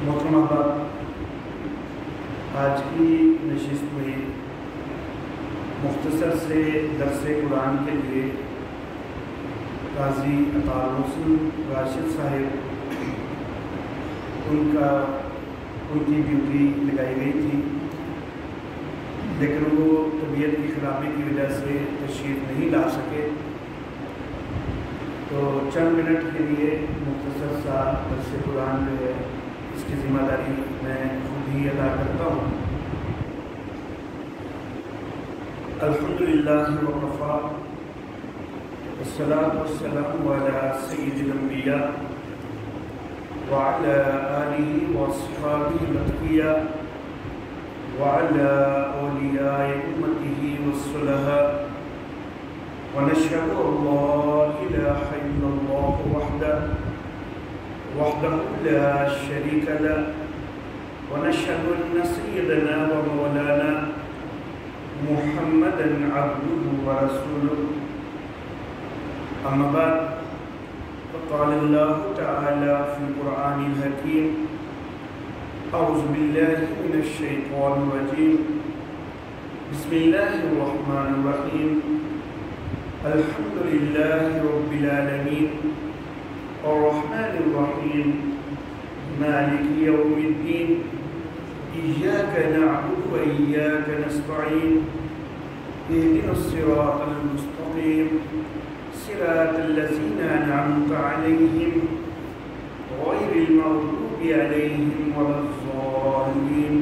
محترم احباب، آج کی نشست میں مختصر سے درس قرآن کے لیے قاضی عطا الحسن راشد صاحب ان کی ڈیوٹی لگائی گئی تھی، لیکن وہ طبیعت کی خرابی کی وجہ سے تشریف نہیں لا سکے، تو چند منٹ کے لیے مختصر سا درس قرآن جو ہے اس کی ذمہ داری میں خود ہی ادا کرتا ہوں۔ الحمدللہ وکفیٰ والصلاۃ والسلام علی سید الانبیاء وعلی آلہ واصحابہ الاتقیاء وعلی اولیاء امتہ والصلحاء ونشهد ان لا اله الا الله وحده لا شريك له ونشهد ان سيدنا ومولانا محمدا عبده ورسوله، اما بعد، فقال الله تعالى في القرآن الحكيم: اعوذ بالله من الشيطان الرجيم، بسم الله الرحمن الرحيم، الحمد لله رب العالمين الرحمن الرحيم مالك يوم الدين إياك نعبد وإياك نستعين اهدنا الصراط المستقيم صراط الذين أنعمت عليهم غير المغضوب عليهم ولا الضالين،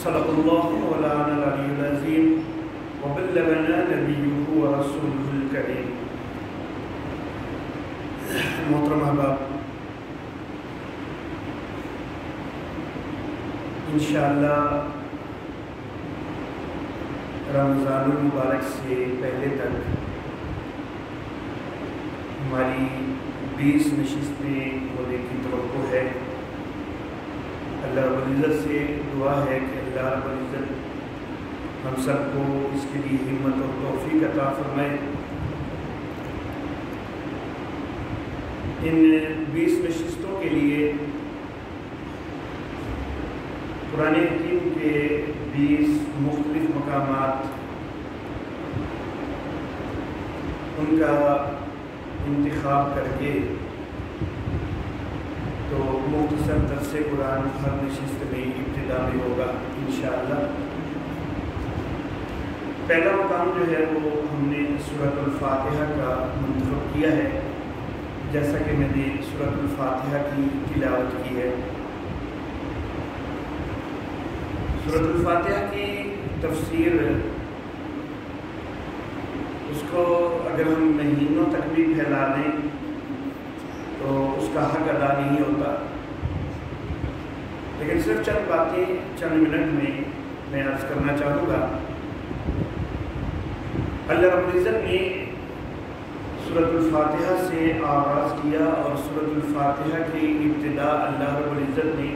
صدق الله مولانا العلي العظيم وبلغنا نبيه ورسوله الكريم۔ محترم احباب، انشاءاللہ رمضان المبارک سے پہلے تک ہماری 20 نشستیں ہونے کی توقع ہے۔ اللہ رب العزت سے دعا ہے کہ اللہ رب العزت ہم سب کو اس کے لیے ہمت اور توفیق عطا فرمائے۔ ان 20 نشستوں کے لیے قرآن حکیم کے 20 مختلف مقامات ان کا انتخاب کر کے تو مختصر درس قرآن ہر نشست میں ابتدا میں ہوگا انشاءاللہ۔ پہلا مقام جو ہے وہ ہم نے سورۃ الفاتحہ کا منتخب کیا ہے، جیسا کہ میں نے سورۃ الفاتحہ کی تلاوت کی ہے۔ سورۃ الفاتحہ کی تفسیر اس کو اگر ہم مہینوں تک بھی پھیلا دیں تو اس کا حق ادا نہیں ہوتا، لیکن صرف چند باتیں چند منٹ میں عرض کرنا چاہوں گا۔ اللہ رب العزت نے سورۃ الفاتحہ سے آغاز کیا اور سورۃ الفاتحہ کی ابتدا اللہ رب العزت نے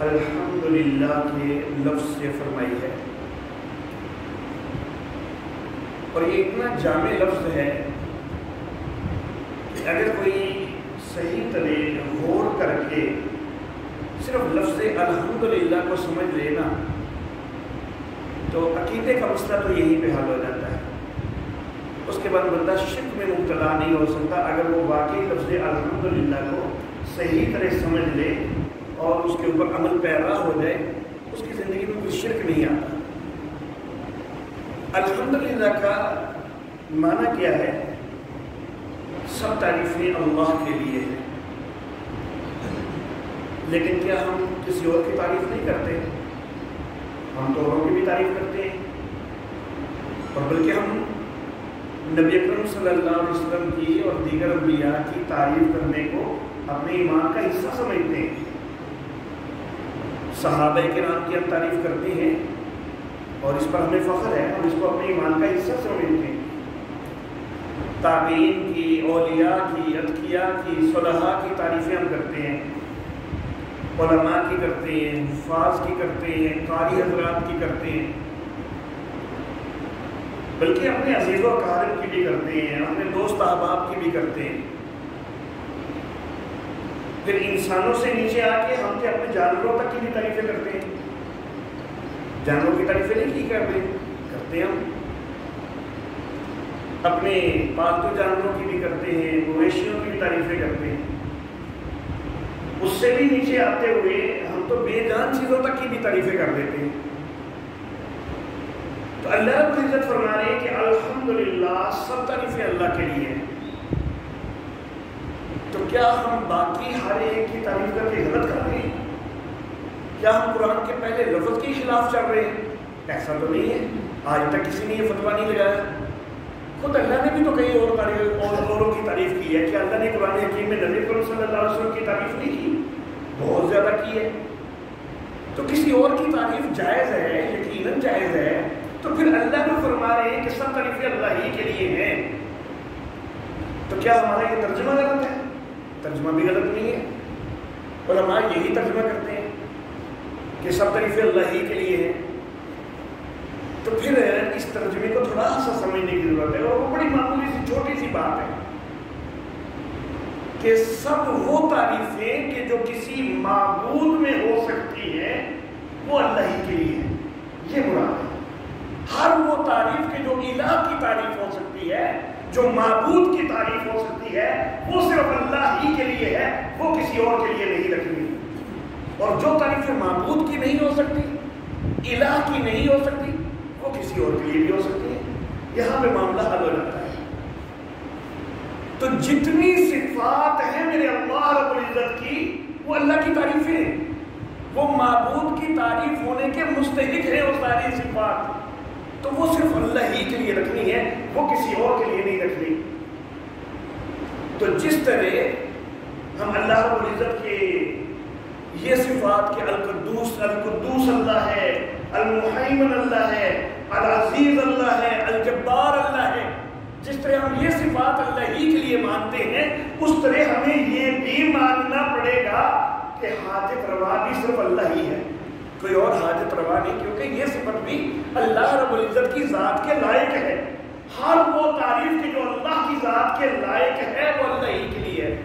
الحمدللہ کے لفظ سے فرمائی ہے، اور یہ اتنا جامع لفظ ہے کہ اگر کوئی صحیح طرح غور کر کے صرف لفظ الحمدللہ کو سمجھ لینا تو عقیدے کا مسئلہ تو یہیں پہ حل ہو جاتا ہے۔ اس کے بعد بندہ شرک میں مبتلا نہیں ہو سکتا اگر وہ واقعی لفظ الحمدللہ کو صحیح طرح سمجھ لے اور اس کے اوپر عمل پیرا ہو جائے، اس کی زندگی میں کوئی شرک نہیں آتا۔ الحمدللہ کا معنی کیا ہے؟ سب تعریفیں اللہ کے لیے ہیں، لیکن کیا ہم کسی اور کی تعریف نہیں کرتے؟ ہم تو اوروں کی بھی تعریف کرتے ہیں، اور بلکہ ہم نبی اکرم صلی اللہ علیہ وسلم کی اور دیگر انبیاء کی تعریف کرنے کو اپنے ایمان کا حصہ سمجھتے ہیں۔ صحابہ کرام کی ہم تعریف کرتے ہیں اور اس پر ہمیں فخر ہے، ہم اس کو اپنے ایمان کا حصہ سمجھتے ہیں۔ تابعین کی، اولیاء کی، اتقیاء کی، صلحاء کی تعریفیں ہم کرتے ہیں، علماء کی کرتے ہیں، حفاظ کی کرتے ہیں، قاری حضرات کی کرتے ہیں، بلکہ اپنے عزیز و اقارب کی بھی کرتے ہیں، اپنے دوست احباب کی بھی کرتے ہیں۔ پھر انسانوں سے نیچے آ کے ہم کے اپنے جانوروں تک کی بھی تعریفیں کرتے ہیں. جانوروں کی تعریفیں نہیں کرتے ہم اپنے پالتو جانوروں کی بھی کرتے ہیں, مویشیوں کی بھی تعریفیں کرتے ہیں. اس سے بھی نیچے آتے ہوئے ہم تو بے جان چیزوں تک کی بھی تعریفیں کر دیتے ہیں. تو اللہ رب العزت فرما رہے ہیں کہ الحمدللہ سب تعریفیں اللہ کے لیے ہیں. تو کیا ہم باقی ہر ایک کی تعریف کر کے غلط کر رہے ہیں؟ کیا ہم قرآن کے پہلے لفظ کے خلاف چل رہے ہیں؟ ایسا تو نہیں ہے. آج تک کسی نے یہ فتویٰ نہیں لگایا. خود اللہ نے بھی تو کئی اوروں کی تعریف کی ہے. کہ اللہ نے قرآن حکیم میں نبی کریم صلی اللہ علیہ وسلم کی تعریف نہیں کی؟ بہت زیادہ کی ہے. تو کسی اور کی تعریف جائز ہے, یقیناً جائز ہے. تو پھر اللہ نے فرما رہے ہیں کہ سب تعریفیں اللہ ہی کے لیے ہیں. تو کیا ہمارا یہ ترجمہ غلط ہے؟ ترجمہ بھی غلط نہیں ہے. علماء یہی ترجمہ کرتے ہیں کہ سب تعریفیں اللہ ہی کے لیے ہیں. تو پھر اس ترجمے کو تھوڑا سا سمجھنے کی ضرورت ہے. اور وہ بڑی معمولی سی چھوٹی سی بات ہے کہ سب وہ تعریفیں کہ جو کسی معبود میں ہو سکتی ہیں وہ اللہ ہی کے لیے ہے. یہ مراد ہے. ہر وہ تعریف کہ جو الہ کی تعریف ہو سکتی ہے, جو معبود کی تعریف ہو سکتی ہے, وہ صرف اللہ ہی کے لیے ہے, وہ کسی اور کے لیے نہیں رکھنی. اور جو تعریفیں معبود کی نہیں ہو سکتی, الہ کی نہیں ہو سکتی, وہ کسی اور کے لیے بھی ہو سکتی ہے. یہاں پہ معاملہ حل ہو جاتا ہے. تو جتنی صفات ہیں میرے اللہ رب العزت کی, وہ اللہ کی تعریفیں ہیں. وہ معبود کی تعریف ہونے کے مستحق ہیں وہ ساری صفات. تو وہ صرف اللہ ہی کے لیے رکھنی ہے, وہ کسی اور کے لیے نہیں رکھنی. تو جس طرح ہم اللہ رب العزت کے یہ صفات کہ القدوس اللہ ہے, المحیمن اللہ ہے, العزیز اللہ ہے, الجبار اللہ ہے, جس طرح ہم یہ صفات اللہ ہی کے لیے مانتے ہیں, اس طرح ہمیں یہ بھی ماننا پڑے گا کہ حاجت روا بھی صرف اللہ ہی ہے, کوئی اور حاجت روا نہیں. کیونکہ یہ صفت بھی اللہ رب العزت کی ذات کے لائق ہے. ہر وہ تعریف کہ جو اللہ کی ذات کے لائق ہے وہ اللہ ہی کے لیے ہے.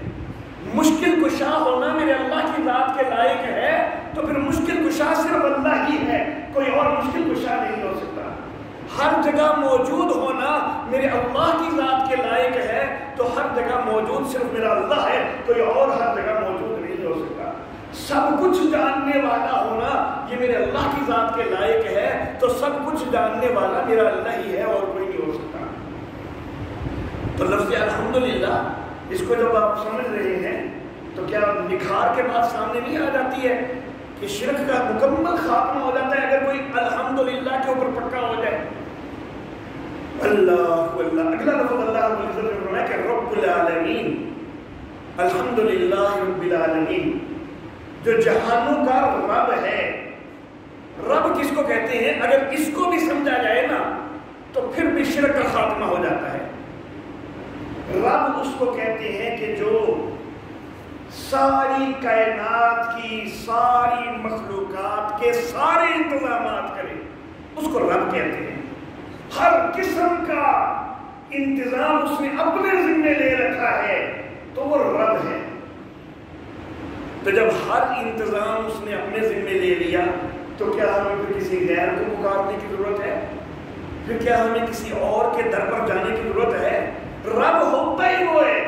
مشکل کشا ہونا میرے اللہ کی ذات کے لائق ہے, تو پھر مشکل کشا صرف اللہ ہی ہے, کوئی اور مشکل کشا نہیں ہو سکتا. ہر جگہ موجود ہونا میرے اللہ کی ذات کے لائق ہے, تو ہر جگہ موجود صرف میرا اللہ ہے, کوئی اور ہر جگہ موجود نہیں ہو سکتا. سب کچھ جاننے والا ہونا یہ میرے اللہ کی ذات کے لائق ہے, تو سب کچھ جاننے والا میرا اللہ ہی ہے, اور کوئی نہیں ہو سکتا. تو لفظ الحمدللہ اس کو جب آپ سمجھ رہے ہیں تو کیا نکھار کے بعد سامنے نہیں آ جاتی ہے کہ شرک کا مکمل خاتمہ ہو جاتا ہے اگر کوئی الحمدللہ کے اوپر پکا ہو جائے. اللہ اللہ, اگلا لفظ اللہ رب العزت نے فرمایا کہ رب العالمین, الحمدللہ رب العالمین, جو جہانوں کا رب ہے. رب کس کو کہتے ہیں؟ اگر اس کو بھی سمجھا جائے نا تو پھر بھی شرک کا خاتمہ ہو جاتا ہے. رب اس کو کہتے ہیں کہ جو ساری کائنات کی, ساری مخلوقات کے سارے انتظامات کرے, اس کو رب کہتے ہیں. ہر قسم کا انتظام اس نے اپنے ذمہ لے رکھا ہے تو وہ رب ہے. تو جب ہر انتظام اس نے اپنے ذمہ لے لیا تو کیا ہمیں پھر کسی غیر کو پکارنے کی ضرورت ہے؟ پھر کیا ہمیں کسی اور کے در پر جانے کی ضرورت ہے؟ رب ہوتا ہی وہ ہے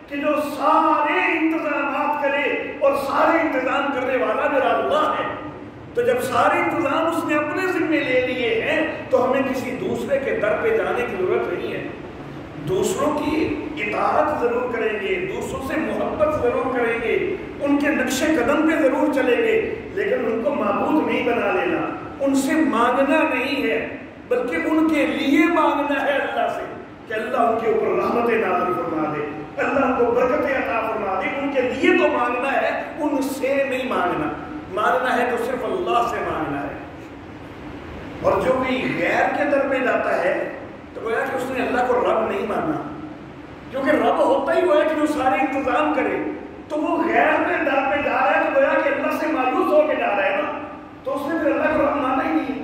کہ جو سارے انتظامات کرے, اور سارے انتظام کرنے والا میرا اللہ ہے. تو جب سارے انتظام اس نے اپنے ذمہ لے لیے ہیں تو ہمیں کسی دوسرے کے در پہ جانے کی ضرورت نہیں ہے. دوسروں کی اطاعت ضرور کریں گے, دوسروں سے محبت ضرور کریں گے, ان کے نقش قدم پہ ضرور چلیں گے, لیکن ان کو معبود نہیں بنا لینا. ان سے مانگنا نہیں ہے بلکہ ان کے لیے مانگنا ہے اللہ سے کہ اللہ ان کے اوپر رحمت نازل فرما دے, اللہ ان کو برکت عطا فرما دے. ان کے لیے تو مانگنا ہے, ان سے نہیں مانگنا. مانگنا ہے تو صرف اللہ سے مانگنا ہے. اور جو کوئی غیر کے در پہ جاتا ہے تو گویا کہ اس نے اللہ کو رب نہیں مانا, کیونکہ رب ہوتا ہی وہ ہے کہ جو سارے انتظام کرے. تو وہ غیر پہ در پہ جا رہا ہے تو گویا کہ اللہ سے مایوس ہو کے جا رہا ہے نا, تو اس نے پھر اللہ کو رب مانا ہی نہیں.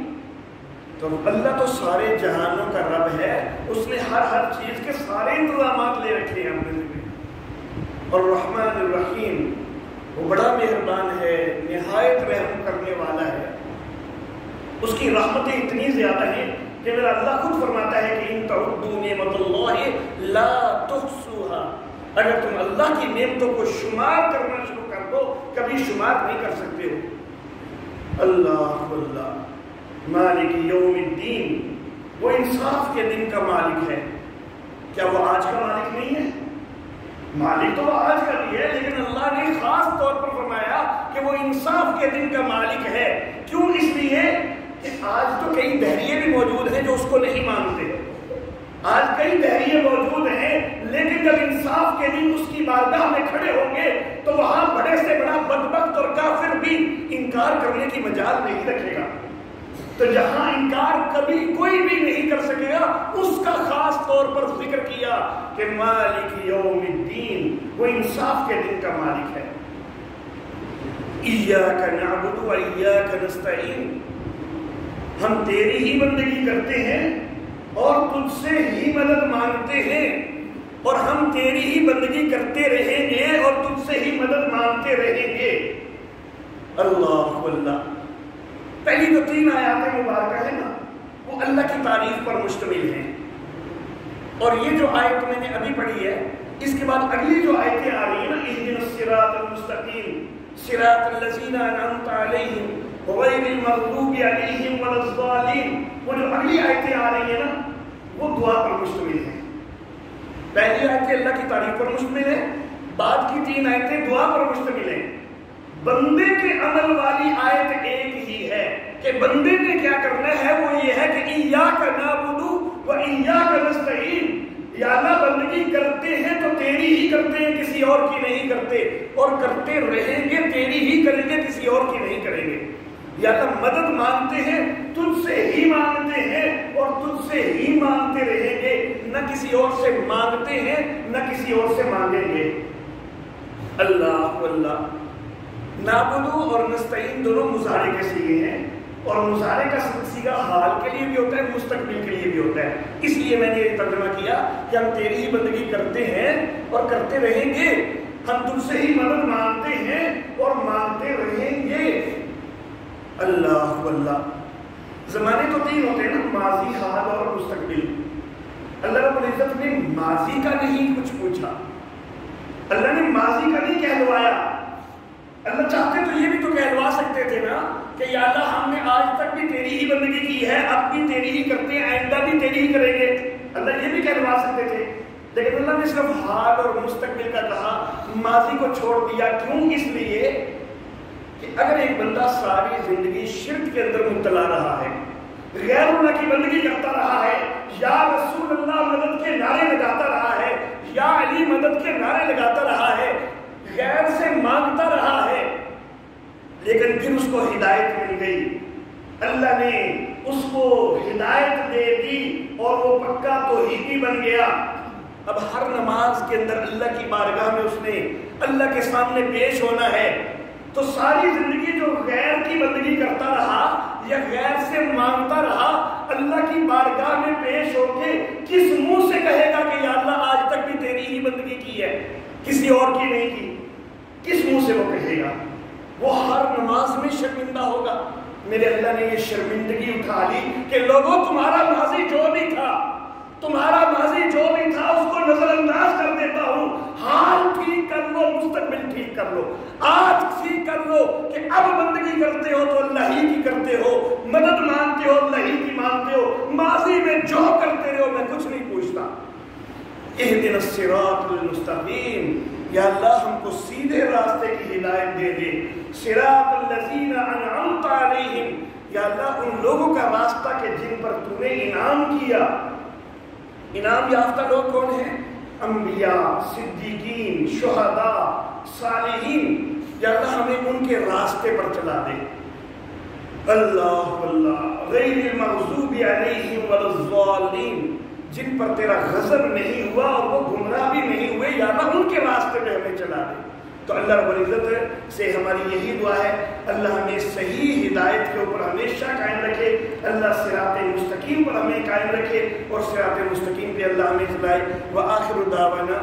تو اللہ تو سارے جہانوں کا رب ہے, اس نے ہر چیز کے سارے انتظامات لے رکھے ہیں اپنے ذمہ. اور رحمان الرحیم, وہ بڑا مہربان ہے، نہایت رحم کرنے والا ہے، اس کی رحمتیں اتنی زیادہ ہیں کہ میرا اللہ خود فرماتا ہے کہ ان تعدوا نعمت اللہ لا تحصوها، اگر تم اللہ کی نعمتوں کو شمار کرنا شروع کر دو کبھی شمار نہیں کر سکتے ہو۔ اللہ اللہ مالک یوم الدین، وہ انصاف کے دن کا مالک ہے۔ کیا وہ آج کا مالک نہیں ہے؟ مالک تو وہ آج کا بھی ہے، لیکن اللہ نے خاص طور پر فرمایا کہ وہ انصاف کے دن کا مالک ہے۔ کیوں؟ اس لیے کہ آج تو کئی دہریے بھی موجود ہیں جو اس کو نہیں مانتے، آج کئی دہریے موجود ہیں، لیکن جب انصاف کے دن اس کی بارگاہ میں کھڑے ہوں گے تو وہاں بڑے سے بڑا بدبخت اور کافر بھی انکار کرنے کی مجال نہیں رکھے گا۔ تو جہاں انکار کبھی کوئی بھی نہیں کر سکے گا، اس کا خاص طور پر ذکر کیا کہ مالک یوم الدین، وہ انصاف کے دن کا مالک ہے۔ ایاک نعبد و ایاک نستعین، ہم تیری ہی بندگی کرتے ہیں اور تجھ سے ہی مدد مانگتے ہیں، اور ہم تیری ہی بندگی کرتے رہیں گے اور تجھ سے ہی مدد مانگتے رہیں گے۔ اللہ اللہ، پہلی جو 3 آیات مبارکہ ہے نا، وہ اللہ کی تعریف پر مشتمل ہیں، اور یہ جو آیت میں نے ابھی پڑھی ہے، اس کے بعد اگلی جو آیتیں آ رہی ہیں نا، اہدنا الصراط المستقیم صراط الذین انعمت علیہم غیر المغضوب علیہم ولا الضالین، وہ جو اگلی آیتیں آ رہی ہیں نا، وہ دعا پر مشتمل ہیں۔ پہلی آیتیں اللہ کی تعریف پر مشتمل ہے، بعد کی 3 آیتیں دعا پر مشتمل ہیں۔ بندے کے عمل والی آیت ایک ہی ہے کہ بندے نے کیا کرنا ہے، وہ یہ ہے کہ ایاک نعبد و ایاک نستعین، یا اللہ بندگی کرتے ہیں تو تیری ہی کرتے ہیں، کسی اور کی نہیں کرتے، اور کرتے رہیں گے تیری ہی کریں گے، کسی اور کی نہیں کریں گے۔ یا اللہ مدد مانگتے ہیں تجھ سے ہی مانگتے ہیں اور تجھ سے ہی مانگتے رہیں گے، نہ کسی اور سے مانگتے ہیں نہ کسی اور سے مانگیں گے۔ اللہ اللہ، نعبدو اور نستعین دونوں مضارع کے صیغے ہیں، اور مضارع کا صیغہ حال کے لیے بھی ہوتا ہے، مستقبل کے لیے بھی ہوتا ہے۔ اس لیے میں نے یہ ترجمہ کیا کہ ہم تیری ہی بندگی کرتے ہیں اور کرتے رہیں گے، ہم تجھ سے ہی مدد مانگتے ہیں اور مانگتے رہیں گے۔ اللہ اللہ، زمانے تو 3 ہوتے ہیں نا، ماضی، حال اور مستقبل۔ اللہ رب العزت نے ماضی کا نہیں کچھ پوچھا، اللہ نے ماضی کا نہیں کہلوایا۔ اللہ چاہتے تو یہ بھی تو کہلوا سکتے تھے نا کہ یا اللہ ہم نے آج تک بھی تیری ہی بندگی کی ہے، اب بھی تیری ہی کرتے ہیں، آئندہ بھی تیری ہی کریں گے، اللہ یہ بھی کہلوا سکتے تھے، لیکن اللہ نے صرف حال اور مستقبل کا کہا، ماضی کو چھوڑ دیا۔ کیوں؟ اس لیے کہ اگر ایک بندہ ساری زندگی شرک کے اندر مبتلا رہا ہے، غیر اللہ کی بندگی کرتا رہا ہے، یا رسول اللہ مدد کے نعرے لگاتا رہا ہے، یا علی مدد کے نعرے لگاتا رہا ہے، غیر سے مانگتا رہا ہے، لیکن پھر اس کو ہدایت مل گئی، اللہ نے اس کو ہدایت دے دی اور وہ پکا توحیدی بن گیا۔ اب ہر نماز کے اندر اللہ کی بارگاہ میں اس نے اللہ کے سامنے پیش ہونا ہے، تو ساری زندگی جو غیر کی بندگی کرتا رہا یا غیر سے مانگتا رہا، اللہ کی بارگاہ میں پیش ہو کے کس منہ سے کہے گا کہ یا اللہ آج تک بھی تیری ہی بندگی کی ہے، کسی اور کی نہیں کی؟ کس منہ سے وہ کہے گا؟ وہ ہر نماز میں شرمندہ ہوگا۔ میرے اللہ نے یہ شرمندگی اٹھا لی کہ لوگوں تمہارا ماضی جو بھی تھا، تمہارا ماضی جو بھی تھا اس کو نظر انداز کر دیتا ہوں، حال ٹھیک کر لو، مستقبل ٹھیک کر لو، آج ٹھیک کر لو کہ اب بندگی کرتے ہو تو اللہ ہی کی کرتے ہو، مدد مانگتے ہو اللہ ہی کی مانگتے ہو، ماضی میں جو کرتے رہو میں کچھ نہیں پوچھتا۔ اہدنا الصراط المستقیم، یا اللہ ہم کو سیدھے راستے کی ہدایت دے دے، صراط الذین انعمت علیہم، یا اللہ ان لوگوں کا راستہ کہ جن پر تو نے انعام کیا۔ انعام یافتہ لوگ کون ہیں؟ انبیاء، صدیقین، شہداء، صالحین، یا اللہ ہمیں ان کے راستے پر چلا دے۔ اللہ اللہ، غیر المغضوب علیہم ولا الضالین، جن پر تیرا غضب نہیں ہوا اور وہ گمراہ بھی نہیں ہوئے، یا اللہ ان کے راستے پہ ہمیں چلا دے۔ تو اللہ رب العزت سے ہماری یہی دعا ہے، اللہ ہمیں صحیح ہدایت کے اوپر ہمیشہ قائم رکھے، اللہ صراط مستقیم پر ہمیں قائم رکھے، اور صراط مستقیم پہ اللہ ہمیں چلائے۔ وآخر دعوانا